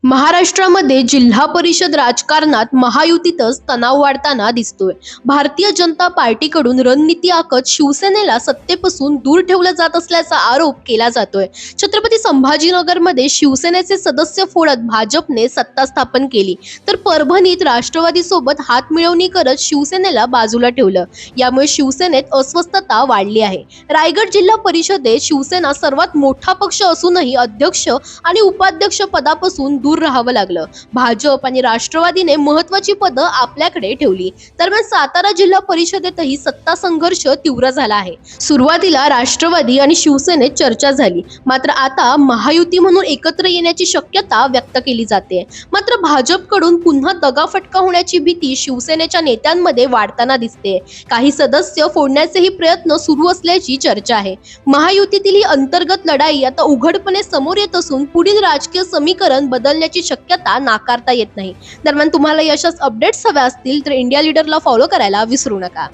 महाराष्ट्रामध्ये जिल्हा परिषद राजकारणात महायुतीतच तणाव वाढताना दिसतोय। भारतीय जनता पार्टीकडून रणनीती आखत शिवसेनेला सत्तेपासून दूर ठेवलं जात असल्याचा आरोप केला जातोय। छत्रपती संभाजीनगरमध्ये शिवसेनेचे सदस्य फोडत भाजपने सत्ता स्थापन केली, तर परभणीत राष्ट्रवादी सोबत हातमिळवणी करत शिवसेनेला बाजूला ठेवलं। यामुळे शिवसेनेत अस्वस्थता वाढली आहे। रायगड जिल्हा परिषदेत शिवसेना सर्वात मोठा पक्ष असूनही अध्यक्ष आणि उपाध्यक्ष पदापासून दूर राहावं लागलं। भाजप आणि राष्ट्रवादीने महत्त्वाची पदं आपल्याकडे ठेवली। दरम्यान सातारा जिल्हा परिषदेतही सत्ता संघर्ष तीव्र झाला आहे। सुरुवातीला राष्ट्रवादी आणि शिवसेनेत चर्चा झाली, मात्र आता महायुती म्हणून एकत्र येण्याची शक्यता व्यक्त केली जाते। मात्र भाजपकडून पुन्हा दगाफटका होण्याची भीती शिवसेनेच्या नेत्यांमध्ये वाढताना दिसते। काही सदस्य फोडण्याचेही प्रयत्न सुरू असल्याची चर्चा आहे। महायुतीतील ही अंतर्गत लढाई आता उघडपणे समोर येत असून पुढील राजकीय समीकरण बदलण्याची शक्यता नाकारता येत नाही। दरम्यान तुम्हाला अशाच अपडेट्स हव्या असतील तर इंडिया लीडरला फॉलो करायला विसरू नका।